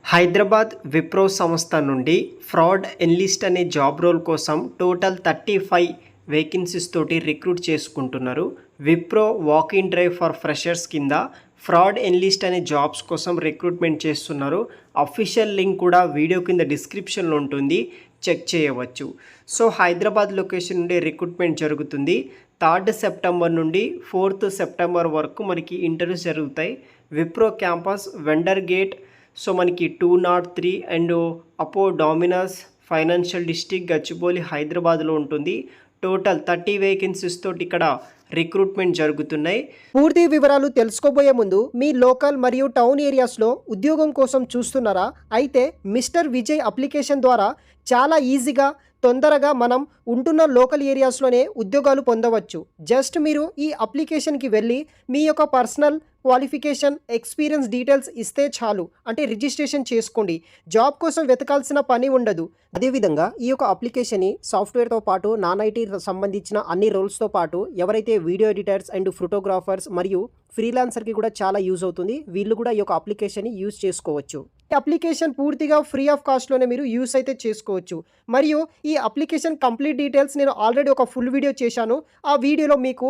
హైదరాబాద్ విప్రో సంస్థ నుండి fraud enlist అనే జాబ్ రోల్ కోసం టోటల్ 35 వేకెన్సీస్ తోటి రిక్రూట్ చేసుకుంటున్నారు. Wipro walk in drive for freshers కింద ఫ్రాడ్ ఎన్లిస్ట్ అనే జాబ్స్ కోసం రిక్రూట్మెంట్ చేస్తున్నారు. అఫీషియల్ లింక్ కూడా వీడియో కింద డిస్క్రిప్షన్లో ఉంటుంది, చెక్ చేయవచ్చు. సో హైదరాబాద్ లొకేషన్ నుండి రిక్రూట్మెంట్ జరుగుతుంది. 3 సెప్టెంబర్ నుండి 4 సెప్టెంబర్ వరకు మనకి ఇంటర్వ్యూస్ జరుగుతాయి. Wipro campus vendor gate so మనకి 203 అండ్ అపో డామినస్ ఫైనాన్షియల్ డిస్ట్రిక్ట్ గచ్చిబౌలి హైదరాబాద్లో ఉంటుంది. టోటల్ 30 వేకెన్సీస్ తోటి ఇక్కడ రిక్రూట్మెంట్ జరుగుతున్నాయి. పూర్తి వివరాలు తెలుసుకోబోయే ముందు మీ లోకల్ మరియు టౌన్ ఏరియాస్లో ఉద్యోగం కోసం చూస్తున్నారా? అయితే మిస్టర్ విజయ్ అప్లికేషన్ ద్వారా చాలా ఈజీగా తొందరగా మనం ఉంటున్న లోకల్ ఏరియాస్లోనే ఉద్యోగాలు పొందవచ్చు. జస్ట్ మీరు ఈ అప్లికేషన్కి వెళ్ళి మీ యొక్క పర్సనల్ క్వాలిఫికేషన్, ఎక్స్పీరియన్స్ డీటెయిల్స్ ఇస్తే చాలు. అంటే రిజిస్ట్రేషన్ చేసుకోండి. జాబ్ కోసం వెతకాల్సిన పని ఉండదు. అదేవిధంగా ఈ యొక్క అప్లికేషన్ని సాఫ్ట్వేర్తో పాటు నాన్ ఐటీ సంబంధించిన అన్ని రోల్స్తో పాటు ఎవరైతే వీడియో ఎడిటర్స్ అండ్ ఫోటోగ్రాఫర్స్ మరియు ఫ్రీలాన్సర్కి కూడా చాలా యూజ్ అవుతుంది. వీళ్ళు కూడా ఈ యొక్క అప్లికేషన్ని యూజ్ చేసుకోవచ్చు. ఈ అప్లికేషన్ పూర్తిగా ఫ్రీ ఆఫ్ కాస్ట్లోనే మీరు యూస్ అయితే చేసుకోవచ్చు. మరియు ఈ అప్లికేషన్ కంప్లీట్ డీటెయిల్స్ నేను ఆల్రెడీ ఒక ఫుల్ వీడియో చేశాను. ఆ వీడియోలో మీకు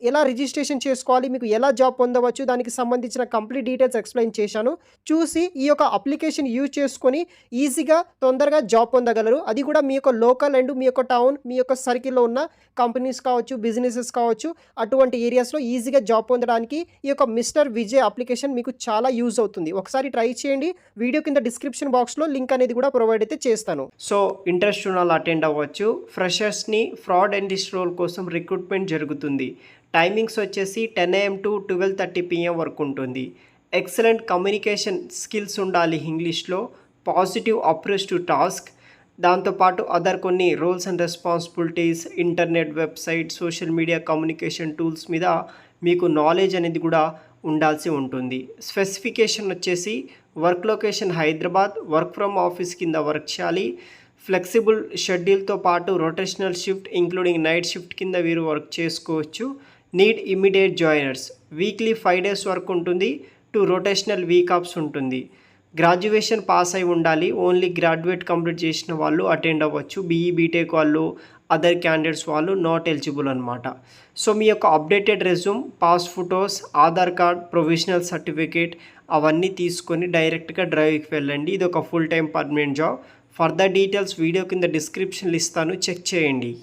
ఎలా రిజిస్ట్రేషన్ చేసుకోవాలి, మీకు ఎలా జాబ్ పొందవచ్చు, దానికి సంబంధించిన కంప్లీట్ డీటెయిల్స్ ఎక్స్ప్లెయిన్ చేశాను. చూసి ఈ యొక్క అప్లికేషన్ యూజ్ చేసుకొని ఈజీగా తొందరగా జాబ్ పొందగలరు. అది కూడా మీ యొక్క లోకల్ అండ్ మీ యొక్క టౌన్, మీ యొక్క సర్కిల్లో ఉన్న కంపెనీస్ కావచ్చు, బిజినెసెస్ కావచ్చు, అటువంటి ఏరియాస్లో ఈజీగా జాబ్ పొందడానికి ఈ యొక్క మిస్టర్ విజయ్ అప్లికేషన్ మీకు చాలా యూజ్ అవుతుంది. ఒకసారి ట్రై చేయండి. వీడియో కింద డిస్క్రిప్షన్ బాక్స్లో లింక్ అనేది కూడా ప్రొవైడ్ అయితే చేస్తాను. సో ఇంట్రెస్ట్ ఉన్న వాళ్ళు అటెండ్ అవ్వచ్చు. ఫ్రెషర్స్ని ఫ్రాడ్ ఎన్లిస్ట్ రోల్ కోసం రిక్రూట్మెంట్ జరుగుతుంది. టైమింగ్స్ వచ్చేసి 10 AM to 12:30 PM వరకు ఉంటుంది. ఎక్సలెంట్ కమ్యూనికేషన్ స్కిల్స్ ఉండాలి ఇంగ్లీష్లో. పాజిటివ్ అప్రోచ్ టు టాస్క్, దాంతోపాటు అదర్ కొన్ని roles and responsibilities, internet, website, social media communication tools మీద మీకు నాలెడ్జ్ అనేది కూడా ఉండాల్సి ఉంటుంది. స్పెసిఫికేషన్ వచ్చేసి work location Hyderabad, work from office కింద వర్క్ చేయాలి. ఫ్లెక్సిబుల్ షెడ్యూల్తో పాటు rotational shift including night shift కింద వీరు వర్క్ చేసుకోవచ్చు. Need immediate joiners. Weekly 5 days work ఉంటుంది. 2 రొటేషనల్ వీక్ ఆఫ్స్ ఉంటుంది. గ్రాడ్యుయేషన్ పాస్ అయి ఉండాలి. ఓన్లీ గ్రాడ్యుయేట్ కంప్లీట్ చేసిన వాళ్ళు అటెండ్ అవ్వచ్చు. బీఈ బీటెక్ వాళ్ళు, అదర్ క్యాండిడేట్స్ వాళ్ళు నాట్ ఎలిజిబుల్ అనమాట. సో మీ యొక్క updated resume, pass photos, Aadhaar card, provisional certificate అవన్నీ తీసుకొని డైరెక్ట్గా డ్రైవ్కి వెళ్ళండి. ఇది ఒక full time permanent job. Further details video కింద డిస్క్రిప్షన్లో ఇస్తాను, చెక్ చేయండి.